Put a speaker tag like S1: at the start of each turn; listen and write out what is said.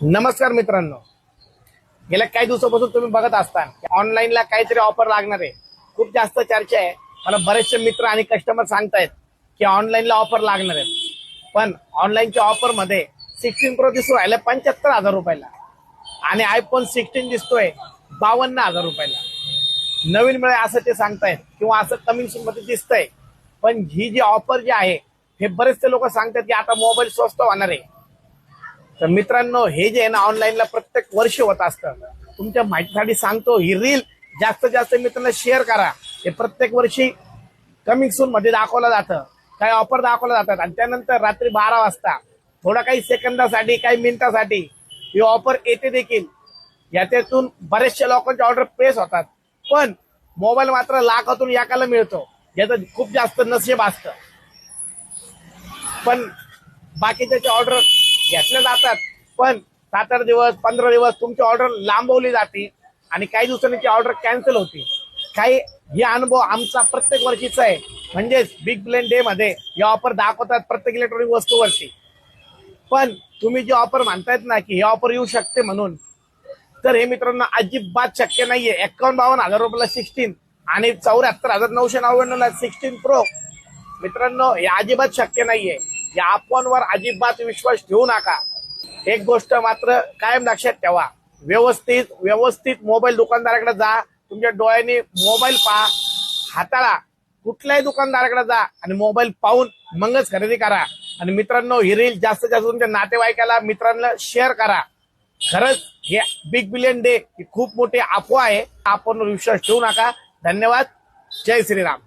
S1: नमस्कार मित्रांनो, गेल्या काही दिवसापासून तुम्ही बघत असताल की ऑनलाईनला काहीतरी ऑफर लागणार आहे. खूप जास्त चर्चा आहे. मला बरेचसे मित्र आणि कस्टमर सांगतायत की ऑनलाईनला ऑफर लागणार आहे. पण ऑनलाईनच्या ऑफर मध्ये 16 प्रो दिसू राहिलं 75,000 रुपयाला आणि आयफोन 16 दिसतोय 52,000 रुपयाला. नवीन मिळेल असं ते सांगतायत किंवा असं कमिंग सून मध्ये दिसतंय. पण ही जी ऑफर जी आहे हे बरेचसे लोक सांगतात की आता मोबाईल स्वस्त होणार आहे. तर मित्रांनो, हे जे आहे ना ऑनलाईनला प्रत्येक वर्षी होत असतं. तुमच्या माहितीसाठी सांगतो, ही रील जास्तीत जास्त मित्रांना शेअर करा. हे प्रत्येक वर्षी कमिंग सून मध्ये दाखवलं जातं, काही ऑफर दाखवल्या जातात आणि त्यानंतर रात्री 12 वाजता थोडा काही सेकंदासाठी काही मिनिटासाठी ही ऑफर येते देखील. याच्यातून बरेचशा लोकांचे ऑर्डर प्लेस होतात, पण मोबाईल मात्र लाखातून एकाला मिळतो. याचं खूप जास्त नशीब असतं. पण बाकीच्याचे ऑर्डर घेतल्या जातात, पण 7-8 दिवस 15 दिवस तुमची ऑर्डर लांबवली जाते आणि काही दिवसांनी ती ऑर्डर कॅन्सल होती. काही हे अनुभव आमचा प्रत्येक वर्षीचा आहे. म्हणजेच बिग बिलियन डे मध्ये ही ऑफर दाखवतात प्रत्येक इलेक्ट्रॉनिक वस्तूवरती. पण तुम्ही जी ऑफर म्हणतायत ना की ही ऑफर येऊ शकते म्हणून, तर हे मित्रांनो अजिबात शक्य नाहीये. 51-52 रुपयाला 16 आणि 74,999 16 प्रो. मित्रांनो, हे अजिबात शक्य नाहीये. या अफवांवर अजिबात विश्वास ठेवू नका. एक गोष्ट मात्र कायम लक्षात ठेवा, व्यवस्थित मोबाईल दुकानदाराकडे जा. तुमच्या डोळ्यांनी मोबाईल पहा, हाताळा. कुठल्याही दुकानदाराकडे जा आणि मोबाईल पाहून मगच खरेदी करा. आणि मित्रांनो, ही रील जास्तीत जास्त तुमच्या नातेवाईकाला मित्रांना शेअर करा. खरंच हे बिग बिलियन डे ही खूप मोठी अफवा आहे. आपण विश्वास ठेवू नका. धन्यवाद. जय श्रीराम.